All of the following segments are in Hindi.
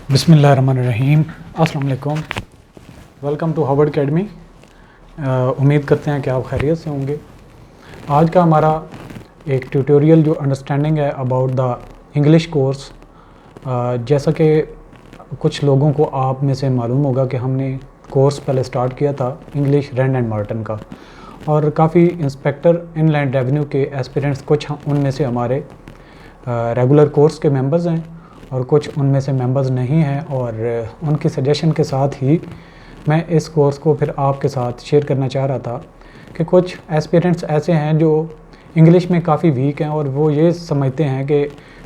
बिस्मिल्लाहिर्रहमानिर्रहीम। अस्सलाम वालेकुम। Welcome to Harvard academy. उम्मीद करते हैं कि आप खैरियत से होंगे। आज का हमारा एक ट्यूटोरियल जो अंडरस्टैंडिंग है अबाउट द इंग्लिश कोर्स। जैसा कि कुछ लोगों को आप में से मालूम होगा कि हमने कोर्स पहले स्टार्ट किया था इंग्लिश रैंड एंड मार्टिन का, और काफ़ी इंस्पेक्टर इनलैंड रेवेन्यू के एस्पिरेंट्स कुछ उनमें से हमारे रेगुलर कोर्स के मेंबर्स हैं और कुछ उनमें से मेंबर्स नहीं हैं, और उनकी सजेशन के साथ ही मैं इस कोर्स को फिर आपके साथ शेयर करना चाह रहा था कि कुछ एस्पिरेंट्स ऐसे हैं जो इंग्लिश में काफ़ी वीक हैं और वो ये समझते हैं कि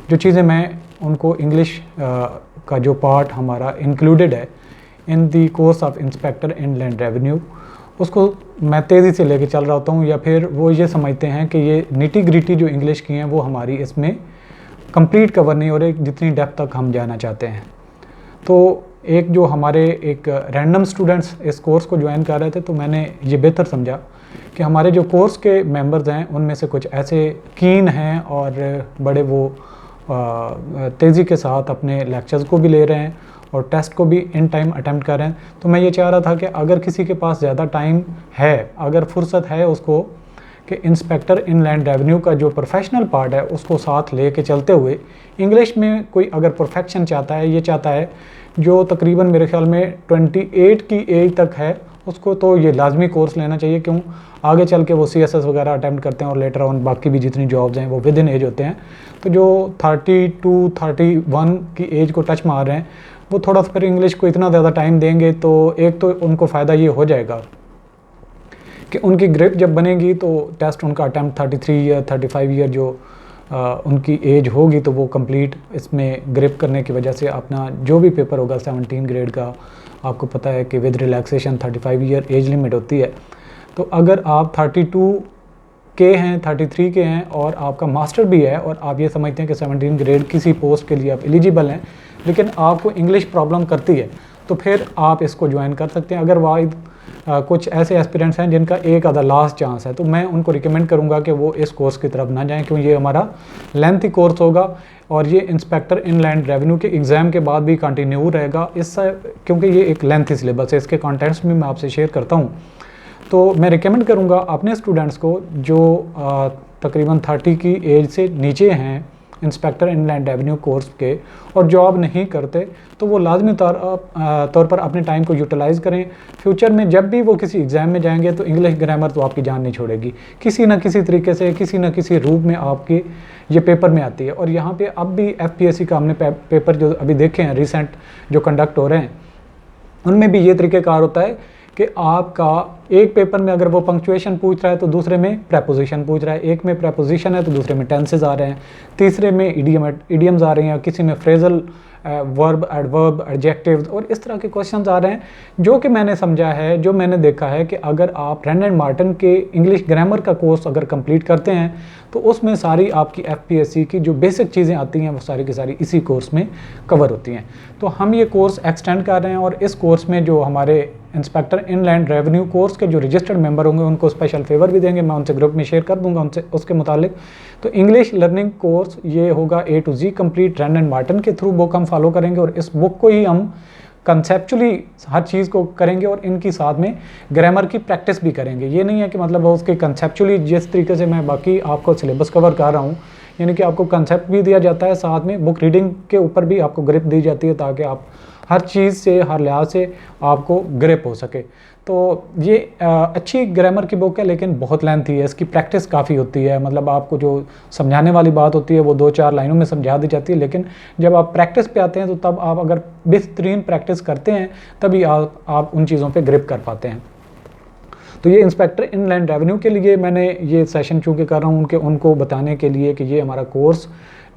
जो चीज़ें मैं उनको इंग्लिश का जो पार्ट हमारा इंक्लूडेड है in the course of inspector inland revenue, उसको मैं तेज़ी से लेके चल रहा होता हूँ, या फिर वो ये समझते हैं कि ये निटी ग्रिटी जो इंग्लिश की हैं वो हमारी इसमें कंप्लीट कवर नहीं हो रही जितनी डेप्थ तक हम जाना चाहते हैं। तो एक जो हमारे एक रैंडम स्टूडेंट्स इस कोर्स को ज्वाइन कर रहे थे, तो मैंने ये बेहतर समझा कि हमारे जो कोर्स के मेंबर्स हैं उनमें से कुछ ऐसे कीन हैं और बड़े वो तेज़ी के साथ अपने लेक्चर्स को भी ले रहे हैं और टेस्ट को भी इन टाइम अटेम्प्ट कर रहे हैं। तो मैं ये चाह रहा था कि अगर किसी के पास ज़्यादा टाइम है, अगर फुर्सत है उसको, कि इंस्पेक्टर इनलैंड रेवेन्यू का जो प्रोफेशनल पार्ट है उसको साथ ले के चलते हुए इंग्लिश में कोई अगर परफेक्शन चाहता है, ये चाहता है जो तकरीबन मेरे ख्याल में 28 की एज तक है, उसको तो ये लाजमी कोर्स लेना चाहिए। क्यों, आगे चल के वो CSS वगैरह अटैम्प्ट करते हैं और लेटर ऑन बाकी भी जितनी जॉब्स हैं वो विद इन एज होते हैं। तो जो 32-31 की एज को टच मार रहे हैं वो थोड़ा फिर इंग्लिश को इतना ज़्यादा टाइम देंगे तो एक तो उनको फ़ायदा ये हो जाएगा कि उनकी ग्रिप जब बनेगी तो टेस्ट उनका अटैम्प्ट 33 या 35 ईयर जो उनकी एज होगी तो वो कंप्लीट इसमें ग्रिप करने की वजह से अपना जो भी पेपर होगा 17 ग्रेड का, आपको पता है कि with relaxation 35 year age limit होती है। तो अगर आप 32 के हैं, 33 के हैं और आपका मास्टर भी है और आप ये समझते हैं कि 17 ग्रेड किसी पोस्ट के लिए आप एलिजिबल हैं, लेकिन आपको इंग्लिश प्रॉब्लम करती है, तो फिर आप इसको ज्वाइन कर सकते हैं। अगर वाइद कुछ ऐसे एस्पिरेंट्स हैं जिनका एक आधा लास्ट चांस है, तो मैं उनको रिकमेंड करूंगा कि वो इस कोर्स की तरफ ना जाएं, क्योंकि ये हमारा लेंथी कोर्स होगा और ये इंस्पेक्टर इनलैंड रेवेन्यू के एग्ज़ाम के बाद भी कंटिन्यू रहेगा इससे, क्योंकि ये एक लेंथी सिलेबस है। इसके कॉन्टेंट्स भी मैं आपसे शेयर करता हूँ। तो मैं रिकमेंड करूँगा अपने स्टूडेंट्स को जो तकरीबन 30 की एज से नीचे हैं इंस्पेक्टर इनलैंड रेवेन्यू कोर्स के और जॉब नहीं करते, तो वो लाजमी तौर पर अपने टाइम को यूटिलाइज़ करें। फ्यूचर में जब भी वो किसी एग्ज़ाम में जाएंगे तो इंग्लिश ग्रामर तो आपकी जान नहीं छोड़ेगी, किसी ना किसी तरीके से किसी न किसी रूप में आपके ये पेपर में आती है। और यहाँ पे अब भी FPSC का हमने पेपर जो अभी देखे हैं रिसेंट जो कंडक्ट हो रहे हैं, उनमें भी ये तरीक़ेकार होता है कि आपका एक पेपर में अगर वो पंक्चुएशन पूछ रहा है तो दूसरे में प्रेपोजिशन पूछ रहा है, एक में प्रेपोजिशन है तो दूसरे में टेंसेज आ रहे हैं, तीसरे में इडियम्स आ रही हैं, किसी में फ्रेजल वर्ब, एडवर्ब, एडजेक्टिव्स और इस तरह के क्वेश्चंस आ रहे हैं। जो कि मैंने समझा है, जो मैंने देखा है कि अगर आप रैंड एंड मार्टिन के इंग्लिश ग्रामर का कोर्स अगर कंप्लीट करते हैं तो उसमें सारी आपकी FPSC की जो बेसिक चीज़ें आती हैं वो सारी की सारी इसी कोर्स में कवर होती हैं। तो हम ये कोर्स एक्सटेंड कर रहे हैं और इस कोर्स में जो हमारे इंस्पेक्टर इनलैंड रेवेन्यू कोर्स के जो रजिस्टर्ड मेंबर होंगे उनको स्पेशल फेवर भी देंगे, मैं उनसे ग्रुप में शेयर कर दूंगा उनसे उसके मुतालिक। तो इंग्लिश लर्निंग कोर्स ये होगा A to Z complete Wren and Martin के थ्रू बुक हम फॉलो करेंगे और इस बुक को ही हम कंसेप्चुअली हर चीज़ को करेंगे और इनकी साथ में ग्रामर की प्रैक्टिस भी करेंगे। ये नहीं है कि मतलब उसके कंसेप्चुअली जिस तरीके से मैं बाकी आपको सिलेबस कवर कर रहा हूँ, यानी कि आपको कंसेप्ट भी दिया जाता है, साथ में बुक रीडिंग के ऊपर भी आपको ग्रिप दी जाती है ताकि आप हर चीज़ से, हर लिहाज से आपको ग्रिप हो सके। तो ये अच्छी ग्रामर की बुक है लेकिन बहुत लेंथी है, इसकी प्रैक्टिस काफ़ी होती है। मतलब आपको जो समझाने वाली बात होती है वो 2-4 लाइनों में समझा दी जाती है, लेकिन जब आप प्रैक्टिस पे आते हैं तो तब आप अगर बेहतरीन प्रैक्टिस करते हैं तभी आप उन चीज़ों पे ग्रिप कर पाते हैं। तो ये इंस्पेक्टर इनलैंड रेवेन्यू के लिए मैंने ये सेशन चूँकि कर रहा हूँ उनको बताने के लिए कि ये हमारा कोर्स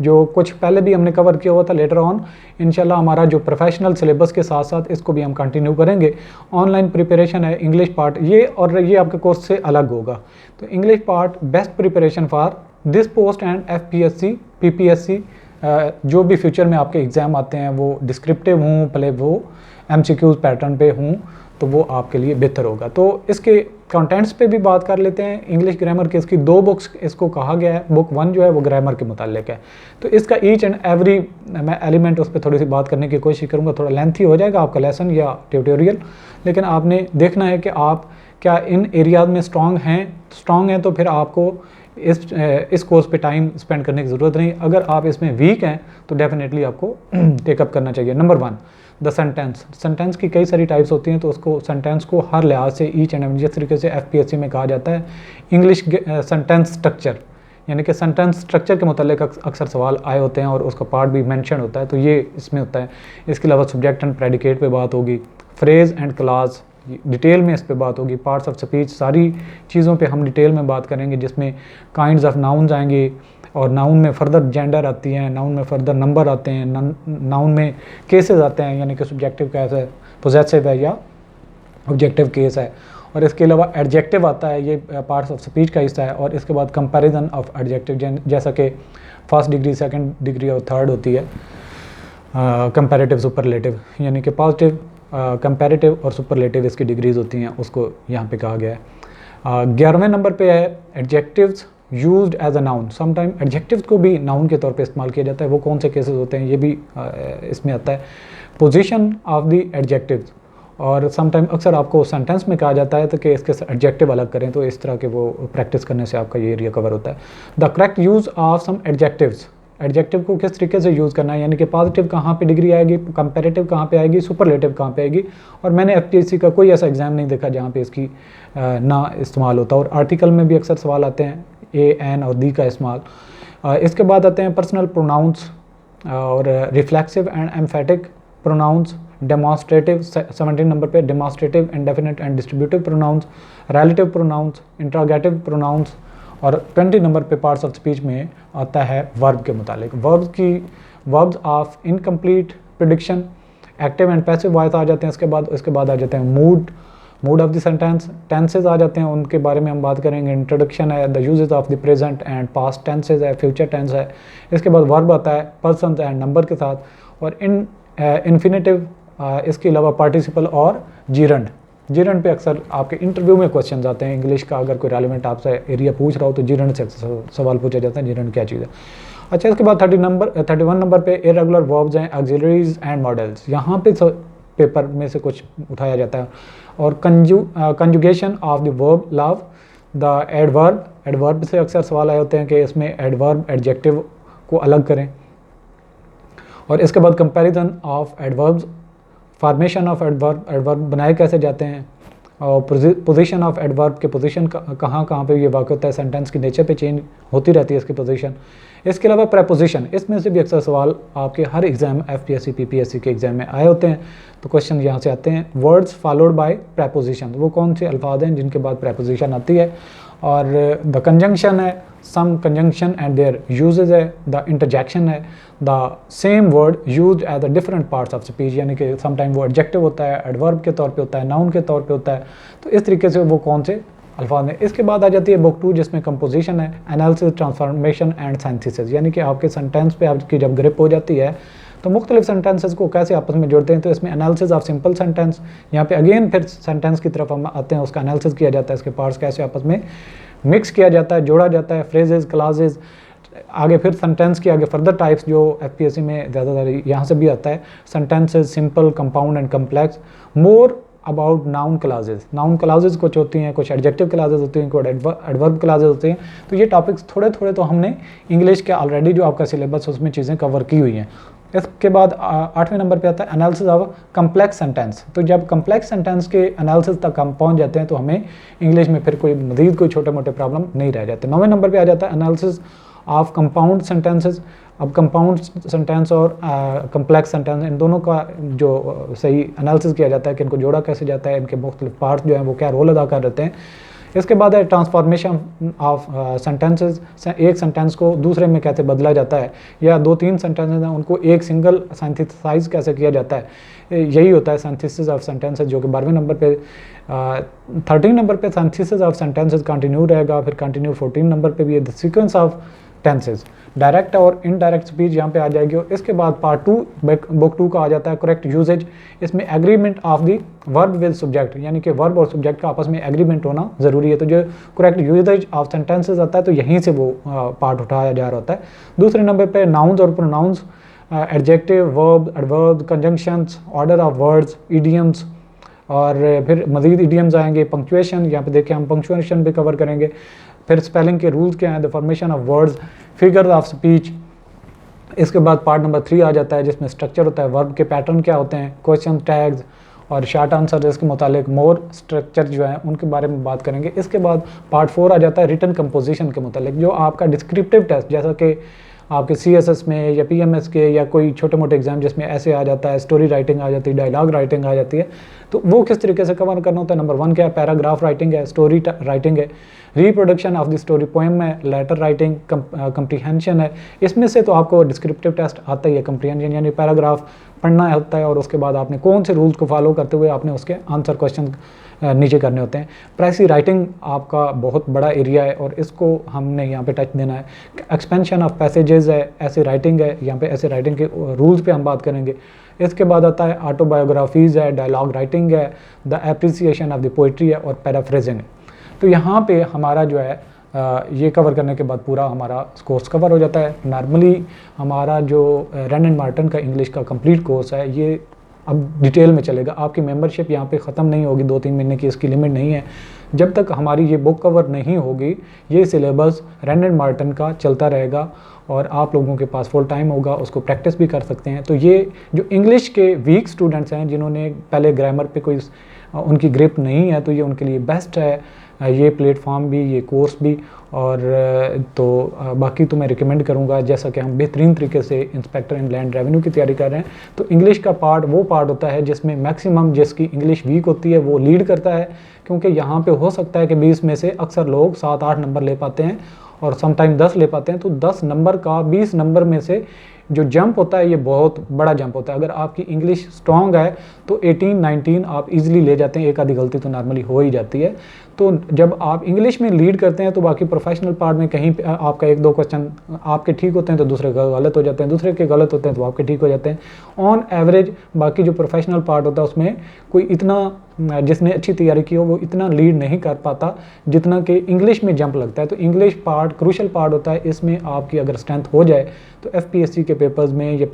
जो कुछ पहले भी हमने कवर किया हुआ था, लेटर ऑन इंशाल्लाह हमारा जो प्रोफेशनल सिलेबस के साथ साथ इसको भी हम कंटिन्यू करेंगे। ऑनलाइन प्रिपरेशन है इंग्लिश पार्ट ये, और ये आपके कोर्स से अलग होगा। तो English part best preparation for this post and FPSC PPSC जो भी फ्यूचर में आपके एग्ज़ाम आते हैं वो डिस्क्रिप्टिव हों, भले वो MCQs पैटर्न पे हों, तो वो आपके लिए बेहतर होगा। तो इसके कंटेंट्स पे भी बात कर लेते हैं। इंग्लिश ग्रामर के इसकी 2 बुक्स इसको कहा गया है। बुक 1 जो है वो ग्रामर के मुतालिक है, तो इसका ईच एंड एवरी मैं एलिमेंट उस पर थोड़ी सी बात करने की कोशिश करूँगा। थोड़ा लेंथी हो जाएगा आपका लेसन या ट्यूटोरियल, लेकिन आपने देखना है कि आप क्या इन एरियाज में स्ट्रॉन्ग हैं तो फिर आपको इस कोर्स पे टाइम स्पेंड करने की ज़रूरत नहीं। अगर आप इसमें वीक हैं तो डेफिनेटली आपको टेकअप करना चाहिए। नंबर 1, द सेंटेंस की कई सारी टाइप्स होती हैं, तो उसको सेंटेंस को हर लिहाज से ईच एंड जिस तरीके से FPSC में कहा जाता है इंग्लिश सेंटेंस स्ट्रक्चर, यानी कि सेंटेंस स्ट्रक्चर के मुतालिक अक्सर सवाल आए होते हैं और उसका पार्ट भी मेंशन होता है, तो ये इसमें होता है। इसके अलावा सब्जेक्ट एंड प्रेडिकेट पे बात होगी, फ्रेज एंड क्लास डिटेल में इस पे बात होगी, पार्ट्स ऑफ स्पीच सारी चीज़ों पे हम डिटेल में बात करेंगे, जिसमें काइंड्स ऑफ नाउन्स आएंगे और नाउन में फर्दर जेंडर आती हैं, नाउन में फर्दर नंबर आते हैं, नाउन में केसेस आते हैं, यानी कि सब्जेक्टिव केस है, पोजेसिव है या ऑब्जेक्टिव केस है, और इसके अलावा एडजेक्टिव आता है, ये पार्ट्स ऑफ स्पीच का हिस्सा है। और इसके बाद कंपैरिजन ऑफ एडजेक्टिव, जैसा कि फर्स्ट डिग्री, सेकंड डिग्री और थर्ड होती है कंपैरेटिव सुपरलेटिव, यानी कि पॉजिटिव, कंपैरेटिव और सुपरलेटिव इसकी डिग्रीज होती हैं, उसको यहाँ पे कहा गया है। 11वें नंबर पे है adjectives used as a noun. Sometime adjectives को भी नाउन के तौर पे इस्तेमाल किया जाता है, वो कौन से केसेस होते हैं ये भी इसमें आता है। पोजीशन ऑफ द एडजेक्टिव्स, और समटाइम अक्सर आपको सेंटेंस में कहा जाता है तो कि इसके एडजेक्टिव अलग करें, तो इस तरह के वो प्रैक्टिस करने से आपका ये एरिया कवर होता है। The correct use of some adjectives, adjective को किस तरीके से यूज़ करना है, यानी कि पॉजिटिव कहाँ पे डिग्री आएगी, कंपैरेटिव कहाँ पे आएगी, सुपरलेटिव कहाँ पे आएगी। और मैंने FPSC का कोई ऐसा एग्जाम नहीं देखा जहाँ पे इसकी ना इस्तेमाल होता। और आर्टिकल में भी अक्सर सवाल आते हैं A, N और दी का इस्तेमाल। इसके बाद आते हैं पर्सनल प्रोनाउंस और reflexive and emphatic pronouns, demonstrative 17 number पे, demonstrative, indefinite and distributive pronouns, relative pronouns, interrogative pronouns. और 20 नंबर पे पार्ट्स ऑफ स्पीच में आता है वर्ब के मुतालिक। Verbs of incomplete predication, active and passive voice आ जाते हैं। इसके बाद आ जाते हैं mood of the sentence, tenses आ जाते हैं, उनके बारे में हम बात करेंगे। इंट्रोडक्शन है, the uses of the present and past tenses है, फ्यूचर टेंस है। इसके बाद वर्ब आता है पर्सन एंड नंबर के साथ, और इन्फिनेटिव, इसके अलावा पार्टिसिपल और जीरंड पे अक्सर आपके इंटरव्यू में क्वेश्चन आते हैं इंग्लिश का। अगर कोई रेलिवेंट आपसे एरिया पूछ रहा हो तो जीरंड से सवाल पूछा जाता है, जीरंड क्या चीज़ है। अच्छा, इसके बाद 31 नंबर पे इरेगुलर वर्ब्स हैं, ऑक्सिलरीज एंड मॉडल्स, यहाँ पे पेपर में से कुछ उठाया जाता है। और conjugation of the verb love, the adverb से अक्सर सवाल आए होते हैं कि इसमें एडवर्ब एडजेक्टिव को अलग करें। और इसके बाद comparison of adverbs, formation of adverb बनाए कैसे जाते हैं, और पोजीशन ऑफ एडवर्ब के पोजीशन कहाँ पे ये वाक़ होता है, सेंटेंस की नेचर पे चेंज होती रहती है इसकी पोजीशन। इसके अलावा प्रेपोजिशन, इसमें से भी अक्सर सवाल आपके हर एग्जाम FPSC PPSC के एग्जाम में आए होते हैं, तो क्वेश्चन यहाँ से आते हैं। वर्ड्स फॉलोड बाय प्रेपोजिशन, वो कौन से अल्फाज हैं जिनके बाद प्रेपोजिशन आती है। और द कंजंक्शन है, some conjunction and their usages है। द इंटरजेक्शन है, the same word use as the different parts of speech, यानी कि समटाइम वो एडजेक्टिव होता है, एडवर्ब के तौर पे होता है, नाउन के तौर पे होता है। तो इस तरीके से वो कौन से अल्फाज हैं। इसके बाद आ जाती है बुक 2 जिसमें कंपोजिशन है, एनालिसिस, ट्रांसफॉर्मेशन एंड सिंथेसिस, यानी कि आपके सेंटेंस पे आपकी जब ग्रिप हो जाती है तो मुख्तलिफ सेंटेंसेस को कैसे आपस में जोड़ते हैं। तो इसमें एनालिसिस ऑफ सिंपल सेंटेंस, यहाँ पे अगेन फिर सेंटेंस की तरफ हम आते हैं, उसका एनालिसिस किया जाता है, इसके पार्ट्स कैसे आपस में मिक्स किया जाता है, जोड़ा जाता है, फ्रेजेस, क्लासेज, आगे फिर सेंटेंस की आगे फर्दर टाइप्स जो FPSC में ज़्यादातर यहाँ से भी आता है, sentences, simple, compound and complex. More about noun classes कुछ होती हैं, कुछ एडजेक्टिव क्लासेज होती हैं, कुछ एडवर्ब क्लासेज होती हैं। तो ये टॉपिक्स थोड़े तो हमने इंग्लिश के ऑलरेडी जो आपका सिलेबस उसमें चीज़ें कवर की हुई हैं। इसके बाद 8वें नंबर पे आता है एनालिसिस ऑफ कम्प्लेक्स सेंटेंस। तो जब कम्प्लेक्स सेंटेंस के एनालिसिस तक हम पहुंच जाते हैं तो हमें इंग्लिश में फिर कोई मज़ीद कोई छोटे मोटे प्रॉब्लम नहीं रह जाते। 9वें नंबर पे आ जाता है एनालिसिस ऑफ कंपाउंड सेंटेंसेस। अब कंपाउंड सेंटेंस और कम्प्लेक्स सेंटेंस, इन दोनों का जो सही एनालिसिस किया जाता है कि इनको जोड़ा कैसे जाता है, इनके मुख्तलिफ पार्ट्स जो हैं वो क्या रोल अदा कर रहे हैं। इसके बाद है ट्रांसफॉर्मेशन ऑफ सेंटेंसेस, एक सेंटेंस को दूसरे में कैसे बदला जाता है, या 2-3 सेंटेंसेस हैं उनको एक सिंगल सिंथेसाइज कैसे किया जाता है। यही होता है सिंथेसिस ऑफ सेंटेंसेस, जो कि 12वें नंबर पे 13 नंबर पे सिंथेसिस ऑफ सेंटेंसेस कंटिन्यू रहेगा। फिर कंटिन्यू 14 नंबर पे भी है the sequence of tenses, direct और इनडायरेक्ट स्पीच यहाँ पे आ जाएगी। और इसके बाद पार्ट 2 बुक 2 का आ जाता है करेक्ट यूजेज। इसमें agreement of the verb with subject, यानी कि वर्ब और सब्जेक्ट का आपस में एग्रीमेंट होना ज़रूरी है। तो जो करेक्ट यूजेज ऑफ सेंटेंसेज आता है तो यहीं से वो पार्ट उठाया जा रहा होता है। दूसरे नंबर पर नाउन्स और pronouns, adjective, verb, adverb, conjunctions, order of words, idioms, और फिर मज़ीद इडियम्स आएंगे। पंक्चुएशन, यहाँ पे देखिए हम पंक्चुएशन भी कवर करेंगे। फिर स्पेलिंग के रूल्स क्या हैं, the formation of words, figure of speech. इसके बाद पार्ट नंबर 3 आ जाता है जिसमें स्ट्रक्चर होता है, वर्ब के पैटर्न क्या होते हैं, क्वेश्चन टैग्स और शॉर्ट आंसर इसके मुतालिक मोर स्ट्रक्चर जो है उनके बारे में बात करेंगे। इसके बाद पार्ट 4 आ जाता है रिटन कंपोजिशन के मुतालिक, जो आपका डिस्क्रिप्टिव टेस्ट जैसा कि आपके CSS में या PMS के या कोई छोटे मोटे एग्जाम जिसमें ऐसे आ जाता है, स्टोरी राइटिंग आ जाती है, डायलॉग राइटिंग आ जाती है, तो वो किस तरीके से कवर करना होता है। नंबर 1 क्या है, पैराग्राफ राइटिंग है, स्टोरी राइटिंग है, reproduction of the story, poem है, लेटर राइटिंग, कंप्रीहेंशन है। इसमें से तो आपको डिस्क्रिप्टिव टेस्ट आता ही है, कंप्रीहेंशन यानी पैराग्राफ पढ़ना होता है और उसके बाद आपने कौन से रूल्स को फॉलो करते हुए आपने उसके आंसर क्वेश्चन नीचे करने होते हैं। प्रेसी राइटिंग आपका बहुत बड़ा एरिया है और इसको हमने यहाँ पे टच देना है। एक्सपेंशन ऑफ पैसेजेस है, ऐसे राइटिंग है, यहाँ पे ऐसे राइटिंग के रूल्स पे हम बात करेंगे। इसके बाद आता है ऑटोबायोग्राफीज़ है, डायलॉग राइटिंग है, the appreciation of the poetry है और पैराफ्रेजिंग है। तो यहाँ पे हमारा जो है ये कवर करने के बाद पूरा हमारा कोर्स कवर हो जाता है। नॉर्मली हमारा जो रैंड एंड मार्टन का इंग्लिश का कंप्लीट कोर्स है ये अब डिटेल में चलेगा। आपकी मेंबरशिप यहाँ पे ख़त्म नहीं होगी, 2-3 महीने की इसकी लिमिट नहीं है। जब तक हमारी ये बुक कवर नहीं होगी ये सिलेबस रैंड एंड मार्टन का चलता रहेगा और आप लोगों के पास फुल टाइम होगा, उसको प्रैक्टिस भी कर सकते हैं। तो ये जो इंग्लिश के वीक स्टूडेंट्स हैं जिन्होंने पहले ग्रामर पे कोई उनकी ग्रिप नहीं है तो ये उनके लिए बेस्ट है ये प्लेटफॉर्म भी, ये कोर्स भी। और तो बाकी तो मैं रिकमेंड करूँगा, जैसा कि हम बेहतरीन तरीके से इंस्पेक्टर इन लैंड रेवेन्यू की तैयारी कर रहे हैं तो इंग्लिश का पार्ट वो पार्ट होता है जिसमें मैक्सिमम जिसकी इंग्लिश वीक होती है वो लीड करता है, क्योंकि यहाँ पे हो सकता है कि 20 में से अक्सर लोग 7-8 नंबर ले पाते हैं और समटाइम 10 ले पाते हैं। तो 10 नंबर का 20 नंबर में से जो जंप होता है ये बहुत बड़ा जंप होता है। अगर आपकी इंग्लिश स्ट्रॉन्ग है तो 18-19 आप इजीली ले जाते हैं, एक आधी गलती तो नॉर्मली हो ही जाती है। तो जब आप इंग्लिश में लीड करते हैं तो बाकी प्रोफेशनल पार्ट में कहीं आपका 1-2 क्वेश्चन आपके ठीक होते हैं तो दूसरे के गलत हो जाते हैं, दूसरे के गलत होते हैं तो आपके ठीक हो जाते हैं। ऑन एवरेज बाकी जो प्रोफेशनल पार्ट होता है उसमें कोई इतना जिसने अच्छी तैयारी की हो वो इतना लीड नहीं कर पाता जितना कि इंग्लिश में जंप लगता है। तो इंग्लिश पार्ट क्रूशल पार्ट होता है, इसमें आपकी अगर स्ट्रेंथ हो जाए तो FPSC के पेपर्स में या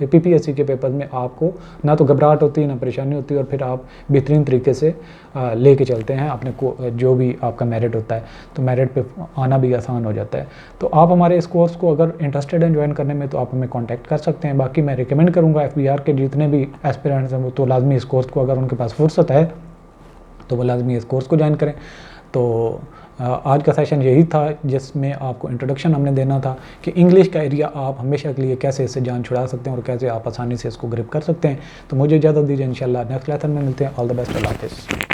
PPSC के पेपर्स में आपको ना तो घबराहट होती है ना परेशानी होती है और फिर आप बेहतरीन तरीके से लेके चलते हैं अपने को जो भी आपका मेरिट होता है, तो मेरिट पे आना भी आसान हो जाता है। तो आप हमारे इस कोर्स को अगर इंटरेस्टेड हैं ज्वाइन करने में तो आप हमें कांटेक्ट कर सकते हैं। बाकी मैं रिकमेंड करूँगा FBR के जितने भी एस्पिरेंट्स हैं वो तो लाजमी इस कोर्स को, अगर उनके पास फुर्सत है तो वो लाजमी इस कोर्स को ज्वाइन करें। तो आज का सेशन यही था जिसमें आपको इंट्रोडक्शन हमने देना था कि इंग्लिश का एरिया आप हमेशा के लिए कैसे इससे जान छुड़ा सकते हैं और कैसे आप आसानी से इसको ग्रिप कर सकते हैं। तो मुझे इजाज़त दीजिए, इंशाल्लाह नेक्स्ट लेसन में मिलते हैं। ऑल द बेस्ट, अल्लाह हाफ़िज़।